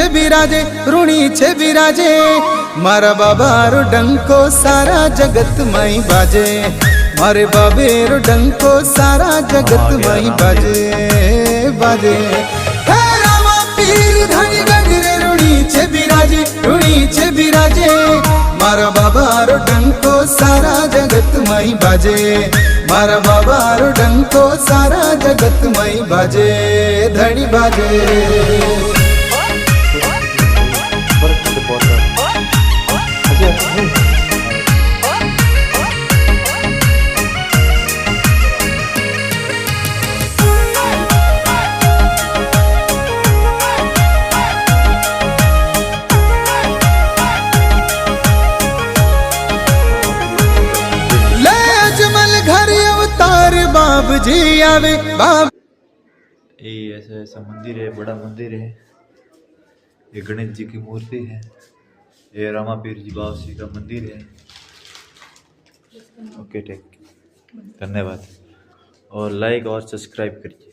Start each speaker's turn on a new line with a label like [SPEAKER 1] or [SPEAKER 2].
[SPEAKER 1] छे बिराजे, ऋणी छे बिराजे, मारा बाबारो डंको सारा जगत माई बाजे, मारे बाबेरो डंको सारा जगत माई बाजे बाजे। हे रामा पीर धनी गजरे, ऋणी छे बिराजे, ऋणी छे बिराजे, मारा बाबारो डंको सारा जगत माई बाजे, मारा बाबारो डंको सारा जगत माई बाजे, धनी बाजे। बाब जी आवे बाब।
[SPEAKER 2] ये ऐसा ऐसा मंदिर है, बड़ा मंदिर है। ये गणेश जी की मूर्ति है। ये रामापीर जी बावसी का मंदिर है। ओके, टेक, धन्यवाद और लाइक और सब्सक्राइब करिए।